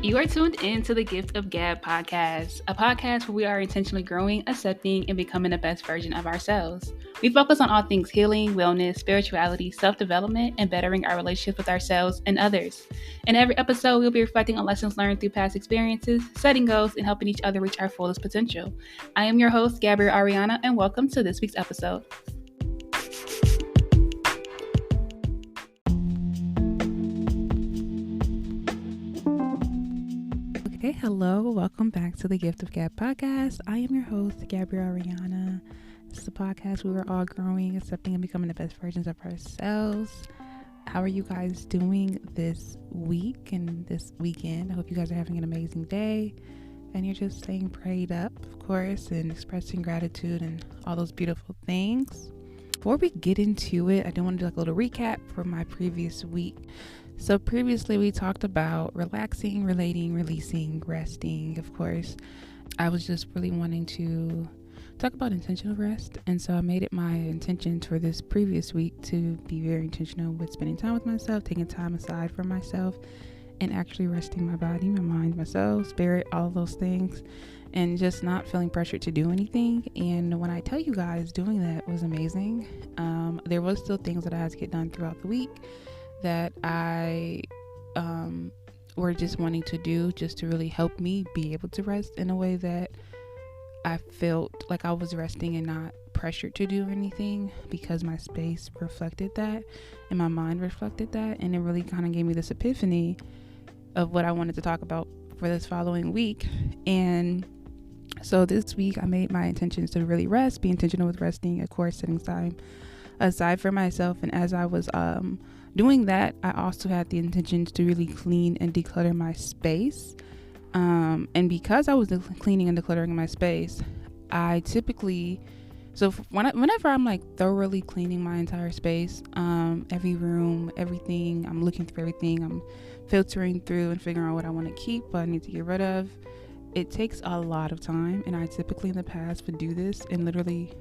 You are tuned in to the Gift of Gab podcast, a podcast where we are intentionally growing, accepting, and becoming the best version of ourselves. We focus on all things healing, wellness, spirituality, self-development, and bettering our relationship with ourselves and others. In every episode, we'll be reflecting on lessons learned through past experiences, setting goals, and helping each other reach our fullest potential. I am your host, Gabrielle Ariana, and welcome to this week's episode. Okay, hello, welcome back to the Gift of Gab podcast. I am your host, Gabrielle Ariana. This is a podcast where we're all growing, accepting, and becoming the best versions of ourselves. How are you guys doing this week and this weekend? I hope you guys are having an amazing day and you're just staying prayed up, of course, and expressing gratitude and all those beautiful things. Before we get into it, I do want to do a little recap for my previous week. So previously we talked about relaxing, relating, releasing, resting. Of course, I was just really wanting to talk about intentional rest. And so I made it my intention for this previous week to be very intentional with spending time with myself, taking time aside for myself, and actually resting my body, my mind, my soul, spirit, all of those things, and just not feeling pressured to do anything. And when I tell you guys, doing that was amazing. There was still things that I had to get done throughout the week that I were just wanting to do just to really help me be able to rest in a way that I felt like I was resting and not pressured to do anything, because my space reflected that and my mind reflected that. And it really kind of gave me this epiphany of what I wanted to talk about for this following week. And so this week I made my intentions to really rest, be intentional with resting, of course, setting time aside for myself. And as I was doing that, I also had the intentions to really clean and declutter my space. And because I was cleaning and decluttering my space, I typically, whenever I'm like thoroughly cleaning my entire space, every room, everything, I'm looking through everything, I'm filtering through and figuring out what I want to keep, what I need to get rid of. It takes a lot of time, and I typically in the past would do this in literally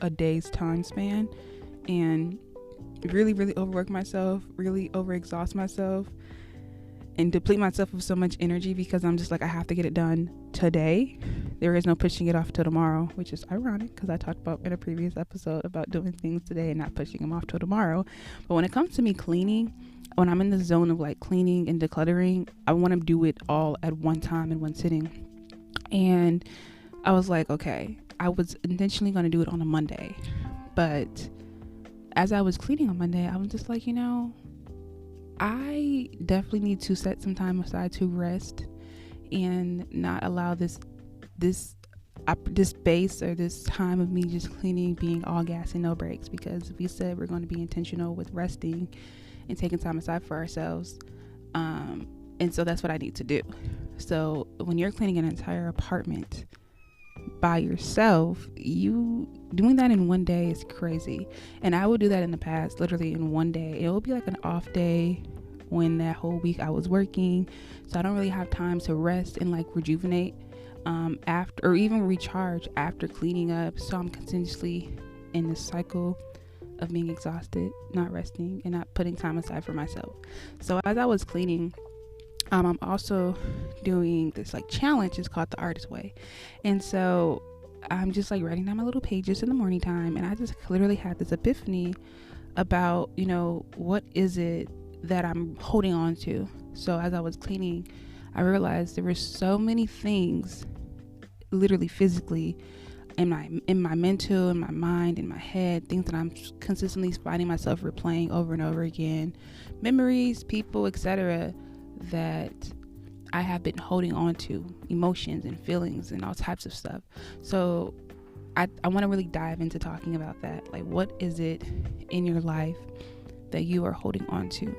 a day's time span and really overwork myself, really overexhaust myself, and deplete myself of so much energy, because I'm just like, I have to get it done today. There is no pushing it off till tomorrow, which is ironic because I talked about in a previous episode about doing things today and not pushing them off till tomorrow. But when it comes to me cleaning, when I'm in the zone of like cleaning and decluttering, I want to do it all at one time in one sitting. And I was like, okay, I was intentionally going to do it on a Monday, but as I was cleaning on Monday, I was just like, I definitely need to set some time aside to rest and not allow this space or this time of me just cleaning being all gas and no breaks, because we said we're going to be intentional with resting and taking time aside for ourselves. And so that's what I need to do. So when you're cleaning an entire apartment by yourself, you doing that in one day is crazy. And I would do that in the past, literally in one day. It would be like an off day when that whole week I was working, so I don't really have time to rest and like rejuvenate after, or even recharge after cleaning up. So I'm continuously in this cycle of being exhausted, not resting, and not putting time aside for myself. So as I was cleaning, I'm also doing this like challenge. It's called the Artist Way. And so I'm just like writing down my little pages in the morning time. And I just literally had this epiphany about, what is it that I'm holding on to? So as I was cleaning, I realized there were so many things, literally physically, in my mental, in my mind, in my head, things that I'm consistently finding myself replaying over and over again, memories, people, etc., that I have been holding on to, emotions and feelings and all types of stuff. So I want to really dive into talking about that. Like, what is it in your life that you are holding on to?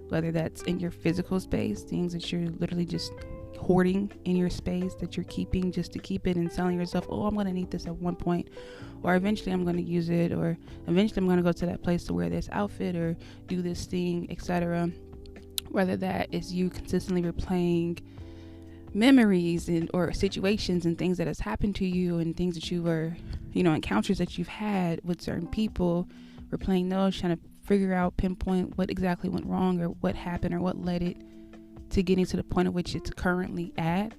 Whether that's in your physical space, things that you're literally just hoarding in your space, that you're keeping just to keep it and telling yourself, oh, I'm going to need this at one point, or eventually I'm going to use it, or eventually I'm going to go to that place to wear this outfit or do this thing, etc. Whether that is you consistently replaying memories or situations and things that has happened to you and things that you were, encounters that you've had with certain people, replaying those, trying to figure out, pinpoint what exactly went wrong or what happened or what led it to getting to the point at which it's currently at,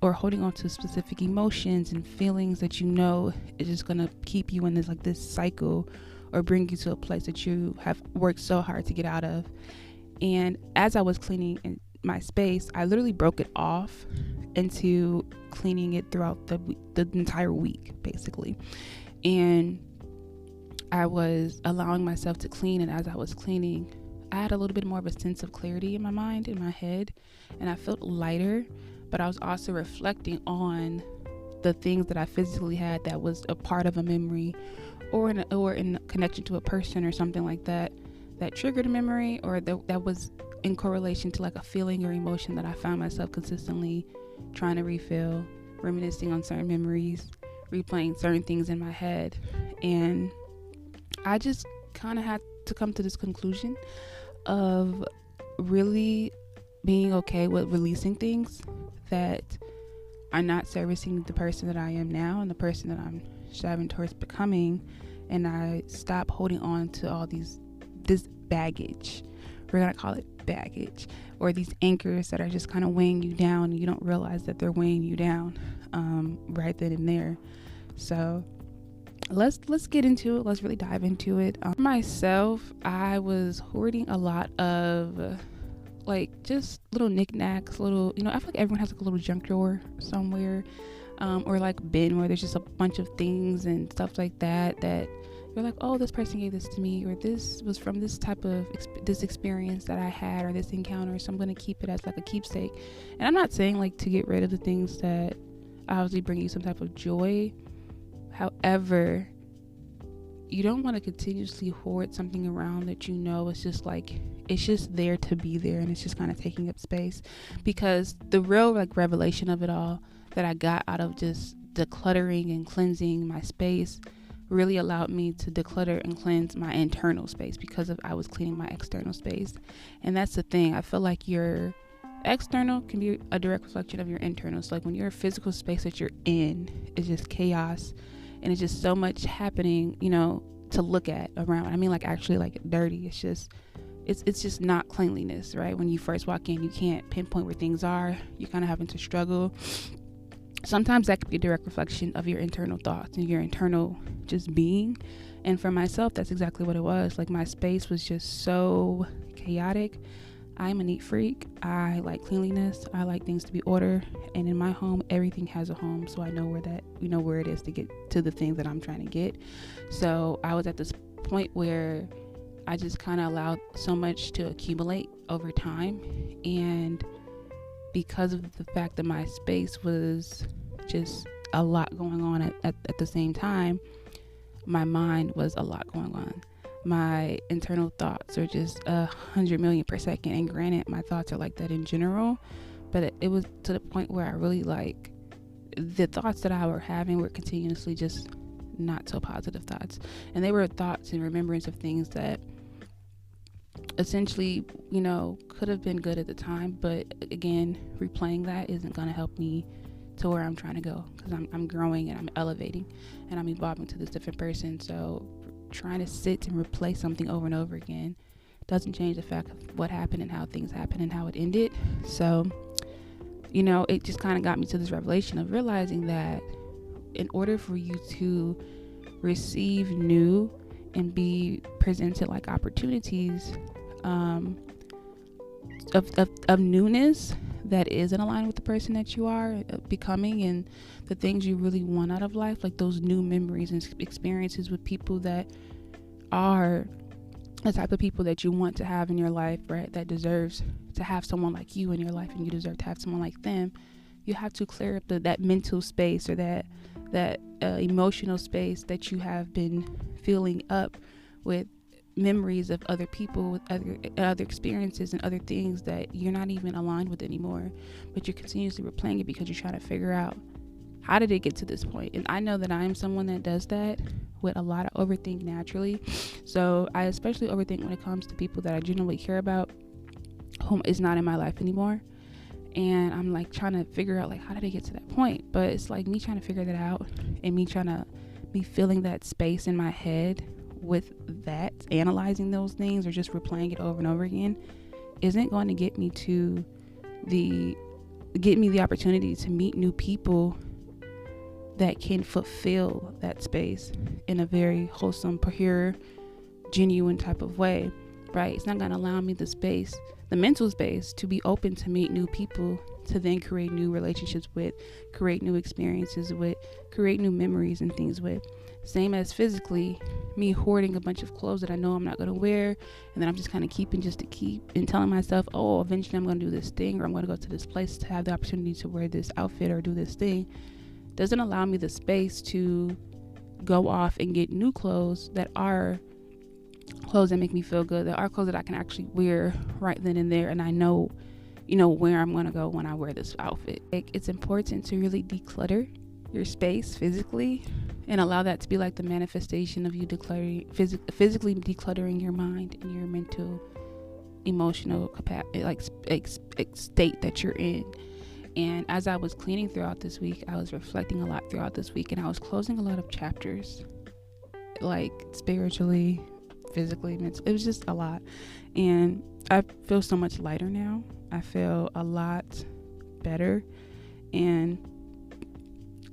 or holding on to specific emotions and feelings that you know is just gonna keep you in this cycle, or bring you to a place that you have worked so hard to get out of. And as I was cleaning in my space, I literally broke it off into cleaning it throughout the entire week, basically. And I was allowing myself to clean, and as I was cleaning, I had a little bit more of a sense of clarity in my mind, in my head, and I felt lighter. But I was also reflecting on the things that I physically had that was a part of a memory, or in connection to a person or something like that triggered a memory, or that was in correlation to like a feeling or emotion that I found myself consistently trying to refill, reminiscing on certain memories, replaying certain things in my head. And I just kind of had to come to this conclusion of really being okay with releasing things that are not servicing the person that I am now and the person that I'm striving towards becoming. And I stop holding on to all this baggage. We're gonna call it baggage, or these anchors that are just kind of weighing you down, and you don't realize that they're weighing you down right then and there. So let's get into it. Let's really dive into it. Myself, I was hoarding a lot of like just little knickknacks, little, I feel like everyone has like a little junk drawer somewhere, or like bin where there's just a bunch of things and stuff like that you're like, oh, this person gave this to me, or this was from this type of this experience that I had, or this encounter, so I'm going to keep it as like a keepsake. And I'm not saying like to get rid of the things that obviously bring you some type of joy. However, you don't want to continuously hoard something around that it's just like, it's just there to be there, and it's just kind of taking up space. Because the real like revelation of it all that I got out of just decluttering and cleansing my space really allowed me to declutter and cleanse my internal space, because I was cleaning my external space. And that's the thing. I feel like your external can be a direct reflection of your internal. So like when your physical space that you're in is just chaos, and it's just so much happening, to look at around. I mean, like actually like dirty. It's just not cleanliness, right? When you first walk in, you can't pinpoint where things are. You're kind of having to struggle. Sometimes that could be a direct reflection of your internal thoughts and your internal just being. And for myself, that's exactly what it was. Like my space was just so chaotic. I'm a neat freak. I like cleanliness. I like things to be ordered. And in my home, everything has a home. So I know where it is to get to the things that I'm trying to get. So I was at this point where I just kind of allowed so much to accumulate over time. And because of the fact that my space was just a lot going on at the same time, my mind was a lot going on. My internal thoughts are just 100 million per second. And granted, my thoughts are like that in general, but it was to the point where I really like the thoughts that I were having were continuously just not so positive thoughts. And they were thoughts and remembrance of things that essentially, could have been good at the time, but again, replaying that isn't going to help me to where I'm trying to go, because I'm growing and I'm elevating and I'm evolving to this different person. So trying to sit and replay something over and over again doesn't change the fact of what happened and how things happened and how it ended. So, it just kind of got me to this revelation of realizing that in order for you to receive new and be presented like opportunities of newness that is in line with the person that you are becoming and the things you really want out of life, like those new memories and experiences with people that are the type of people that you want to have in your life, right? That deserves to have someone like you in your life, and you deserve to have someone like them. You have to clear up that mental space, or that emotional space that you have been filling up with memories of other people, with other experiences and other things that you're not even aligned with anymore, but you're continuously replaying it because you're trying to figure out, how did it get to this point? And I know that I am someone that does that with a lot of overthink naturally. So I especially overthink when it comes to people that I genuinely care about, whom is not in my life anymore. And I'm like trying to figure out, like, how did it get to that point? But it's like me trying to figure that out, and me filling that space in my head with that, analyzing those things or just replaying it over and over again, isn't going to get me the opportunity to meet new people that can fulfill that space in a very wholesome, pure, genuine type of way, right? It's not going to allow me the mental space to be open to meet new people, to then create new relationships with, create new experiences with, create new memories and things with. Same as physically, me hoarding a bunch of clothes that I know I'm not going to wear, and then I'm just kind of keeping just to keep, and telling myself, oh, eventually I'm going to do this thing, or I'm going to go to this place to have the opportunity to wear this outfit or do this thing, doesn't allow me the space to go off and get new clothes that are clothes that make me feel good, that are clothes that I can actually wear right then and there, and I know, where I'm going to go when I wear this outfit. It's important to really declutter your space physically and allow that to be like the manifestation of you decluttering, physically decluttering your mind and your mental, emotional capacity, like state that you're in. And as I was cleaning throughout this week, I was reflecting a lot throughout this week, and I was closing a lot of chapters, like spiritually, physically, mentally. It was just a lot, and I feel so much lighter now. I feel a lot better, and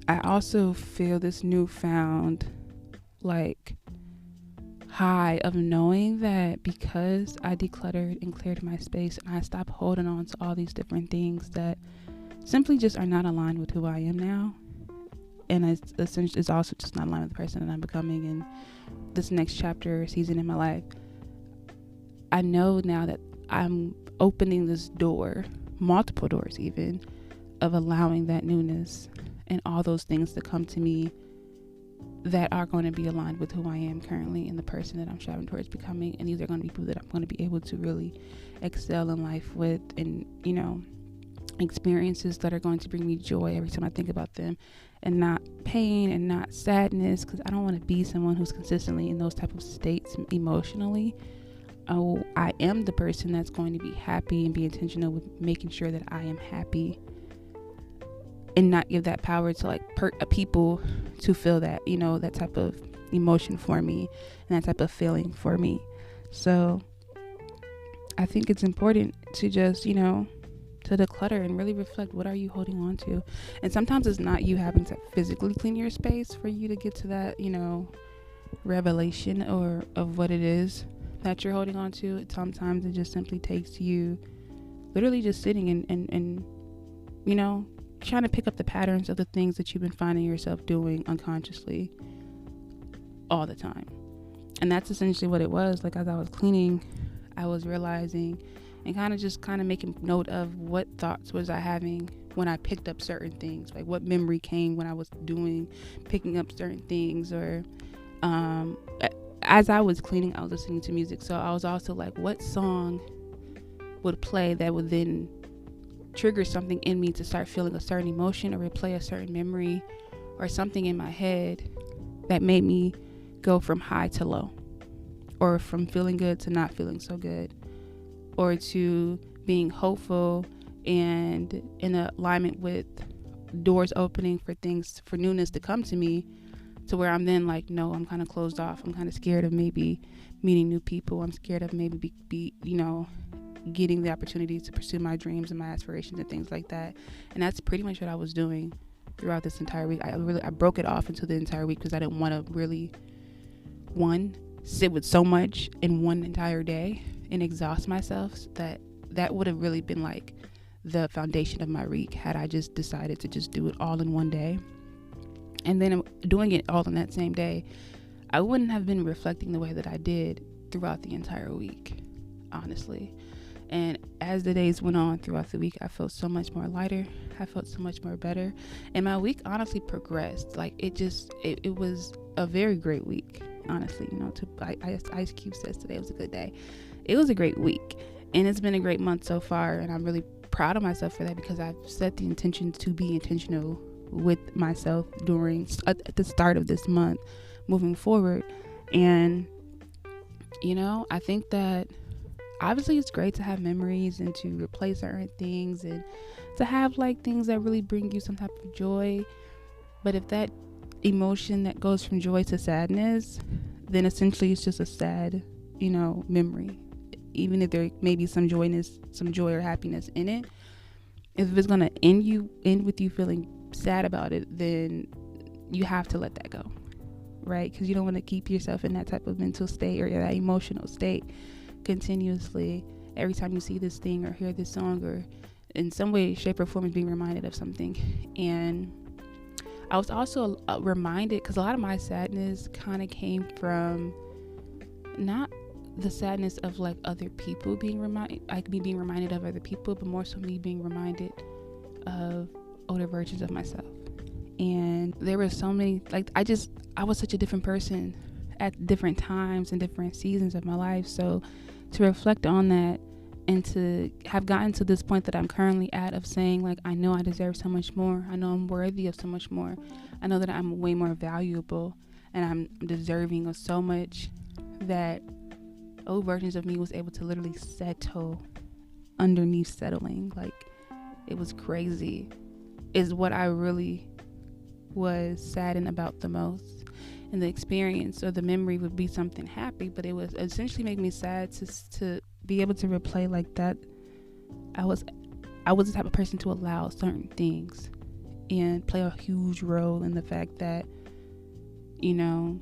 I also feel this newfound like high of knowing that because I decluttered and cleared my space, and I stopped holding on to all these different things that simply just are not aligned with who I am now, and it's also just not aligned with the person that I'm becoming in this next chapter or season in my life. I know now that I'm opening this door, multiple doors even, of allowing that newness and all those things to come to me that are going to be aligned with who I am currently and the person that I'm striving towards becoming. And these are going to be people that I'm going to be able to really excel in life with, and experiences that are going to bring me joy every time I think about them, and not pain and not sadness, because I don't want to be someone who's consistently in those type of states emotionally. Oh, I am the person that's going to be happy and be intentional with making sure that I am happy, and not give that power to like people to feel that, that type of emotion for me and that type of feeling for me. So I think it's important to just, to declutter and really reflect, what are you holding on to? And sometimes it's not you having to physically clean your space for you to get to that, revelation or of what it is that you're holding on to. Sometimes it just simply takes you literally just sitting and trying to pick up the patterns of the things that you've been finding yourself doing unconsciously all the time. And that's essentially what it was. Like, as I was cleaning, I was realizing and kind of making note of what thoughts was I having when I picked up certain things, like what memory came when I was picking up certain things, or as I was cleaning, I was listening to music. So I was also like, what song would play that would then trigger something in me to start feeling a certain emotion, or replay a certain memory or something in my head that made me go from high to low, or from feeling good to not feeling so good, or to being hopeful and in alignment with doors opening for newness to come to me, to where I'm then like, no, I'm kind of closed off. I'm kind of scared of maybe meeting new people. I'm scared of maybe getting the opportunity to pursue my dreams and my aspirations and things like that. And that's pretty much what I was doing throughout this entire week. I broke it off into the entire week because I didn't want to really sit with so much in one entire day and exhaust myself. That would have really been like the foundation of my week had I just decided to just do it all in one day. And then doing it all in that same day, I wouldn't have been reflecting the way that I did throughout the entire week, honestly. And as the days went on throughout the week, I felt so much more lighter. I felt so much more better. And my week honestly progressed. Like, it was a very great week, honestly. Ice Cube says today was a good day. It was a great week. And it's been a great month so far. And I'm really proud of myself for that, because I've set the intention to be intentional with myself at the start of this month moving forward. And, I think that obviously it's great to have memories and to replace certain things and to have like things that really bring you some type of joy. But if that emotion that goes from joy to sadness, then essentially it's just a sad, memory. even if there may be some joy or happiness in it, if it's going to end with you feeling sad about it, then you have to let that go, right? Because you don't want to keep yourself in that type of mental state or that emotional state continuously every time you see this thing or hear this song, or in some way, shape, or form is being reminded of something. And I was also reminded, because a lot of my sadness kind of came from not the sadness of like other people being reminded, like me being reminded of other people, but more so me being reminded of older versions of myself. And there were so many, like, I was such a different person at different times and different seasons of my life. So to reflect on that and to have gotten to this point that I'm currently at of saying, like, I know I deserve so much more. I know I'm worthy of so much more. I know that I'm way more valuable and I'm deserving of so much, that old versions of me was able to literally settle underneath settling. Like, it was crazy, is what I really was saddened about the most. And the experience or the memory would be something happy, but it was essentially make me sad to be able to replay like that. I was the type of person to allow certain things and play a huge role in the fact that, you know,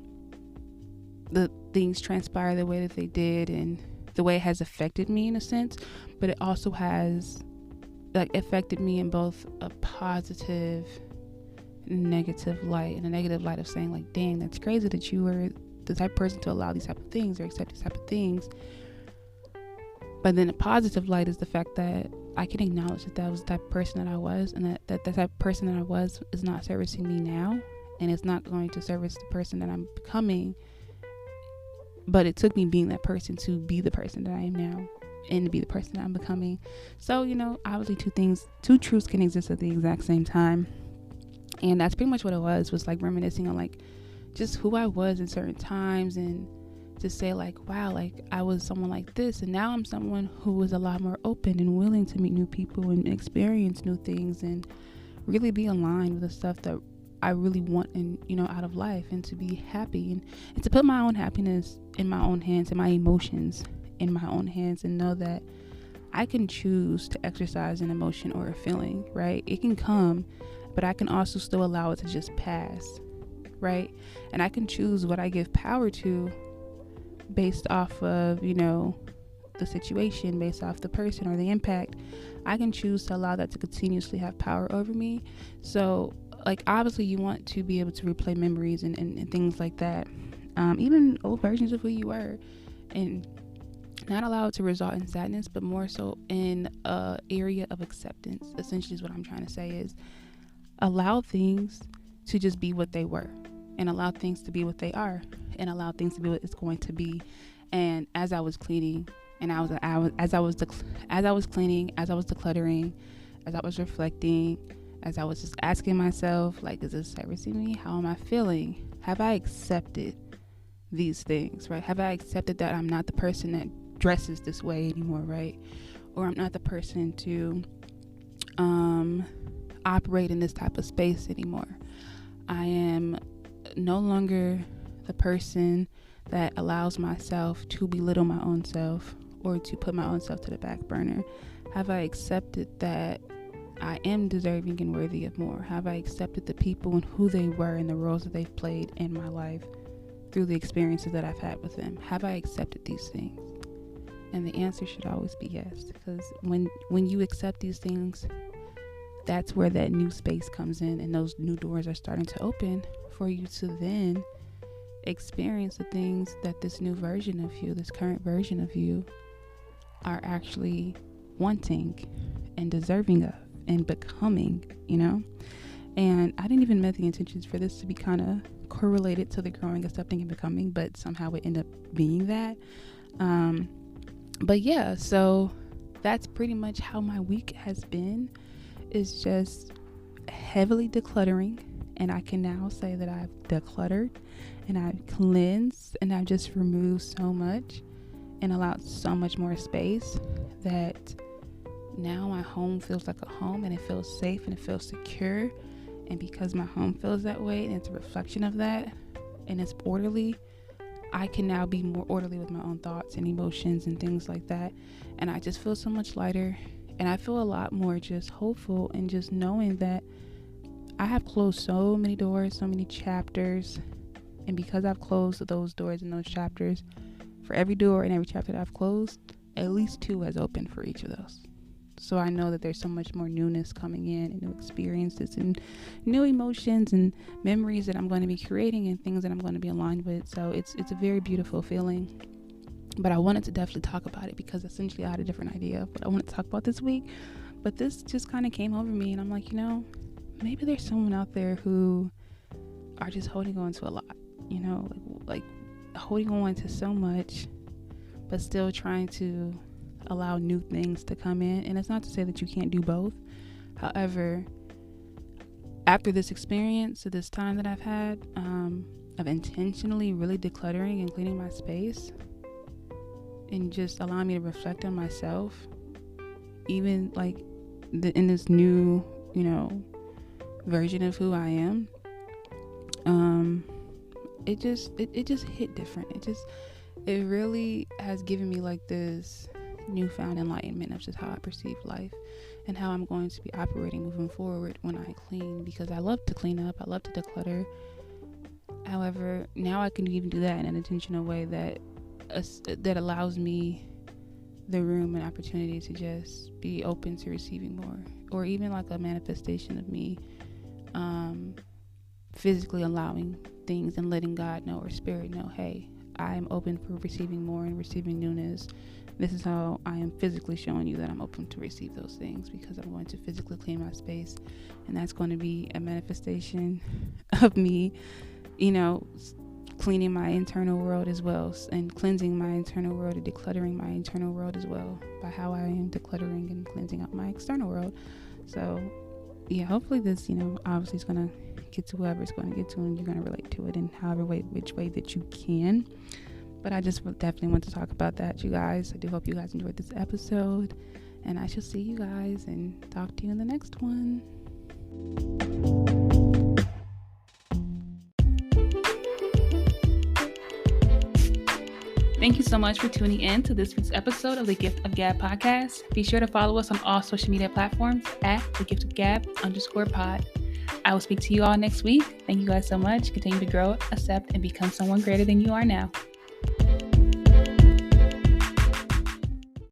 the things transpire the way that they did and the way it has affected me in a sense, but it also has like affected me in both a positive and negative light, and a negative light of saying like, dang, that's crazy that you were the type of person to allow these type of things or accept these type of things. But then the positive light is the fact that I can acknowledge that was the type of person that I was, and that type of person that I was is not servicing me now, and it's not going to service the person that I'm becoming. But it took me being that person to be the person that I am now and to be the person that I'm becoming. So, you know, obviously two truths can exist at the exact same time. And that's pretty much what it was like reminiscing on like just who I was in certain times, and to say like, wow, like I was someone like this, and now I'm someone who is a lot more open and willing to meet new people and experience new things and really be aligned with the stuff that I really want and, you know, out of life, and to be happy and to put my own happiness in my own hands and my emotions in my own hands, and know that I can choose to exercise an emotion or a feeling, right? It can come, but I can also still allow it to just pass, right? And I can choose what I give power to based off of, you know, the situation, based off the person or the impact. I can choose to allow that to continuously have power over me. So, like, obviously you want to be able to replay memories and things like that, even old versions of who you were, and not allow it to result in sadness, but more so in a area of acceptance. Essentially is what I'm trying to say, is allow things to just be what they were, and allow things to be what they are, and allow things to be what it's going to be. And as I was cleaning, and as I was cleaning, as I was decluttering, as I was reflecting, as I was just asking myself, like, is this servicing me? How am I feeling? Have I accepted these things, right? Have I accepted that I'm not the person that dresses this way anymore, right? Or I'm not the person to operate in this type of space anymore. I am no longer the person that allows myself to belittle my own self or to put my own self to the back burner. Have I accepted that I am deserving and worthy of more? Have I accepted the people and who they were and the roles that they've played in my life through the experiences that I've had with them? Have I accepted these things? And the answer should always be yes, because when you accept these things, that's where that new space comes in, and those new doors are starting to open for you to then experience the things that this new version of you, this current version of you, are actually wanting and deserving of and becoming, you know? And I didn't even make the intentions for this to be kind of correlated to the growing, accepting, and becoming, but somehow it ended up being that. But yeah, so that's pretty much how my week has been. It's just heavily decluttering, and I can now say that I've decluttered and I've cleansed and I've just removed so much and allowed so much more space that now my home feels like a home, and it feels safe and it feels secure. And because my home feels that way and it's a reflection of that and it's orderly, I can now be more orderly with my own thoughts and emotions and things like that. And I just feel so much lighter, and I feel a lot more just hopeful, and just knowing that I have closed so many doors, so many chapters. And because I've closed those doors and those chapters, for every door and every chapter that I've closed, at least 2 has opened for each of those. So I know that there's so much more newness coming in, and new experiences and new emotions and memories that I'm going to be creating, and things that I'm going to be aligned with. So it's a very beautiful feeling. But I wanted to definitely talk about it because essentially I had a different idea of what I wanted to talk about this week. But this just kind of came over me, and I'm like, maybe there's someone out there who are just holding on to a lot, like holding on to so much, but still trying to allow new things to come in. And it's not to say that you can't do both. However, after this experience, so this time that I've had, of intentionally really decluttering and cleaning my space, and just allowing me to reflect on myself, even like in this new, version of who I am, it just hit different. It really has given me like this newfound enlightenment of just how I perceive life and how I'm going to be operating moving forward when I clean, because I love to clean up, I love to declutter. However, now I can even do that in an intentional way that allows me the room and opportunity to just be open to receiving more, or even like a manifestation of me physically allowing things and letting God know, or spirit know, hey, I am open for receiving more and receiving newness. This is how I am physically showing you that I'm open to receive those things, because I'm going to physically clean my space, and that's going to be a manifestation of me, cleaning my internal world as well, and cleansing my internal world, and decluttering my internal world as well, by how I am decluttering and cleansing out my external world. So yeah, hopefully this, obviously is going to get to whoever it's going to get to, and you're going to relate to it in which way that you can. But I just definitely want to talk about that, you guys. I do hope you guys enjoyed this episode, and I shall see you guys and talk to you in the next one. Thank you so much for tuning in to this week's episode of the Gift of Gab podcast. Be sure to follow us on all social media platforms at thegiftofgab_pod. I will speak to you all next week. Thank you guys so much. Continue to grow, accept, and become someone greater than you are now.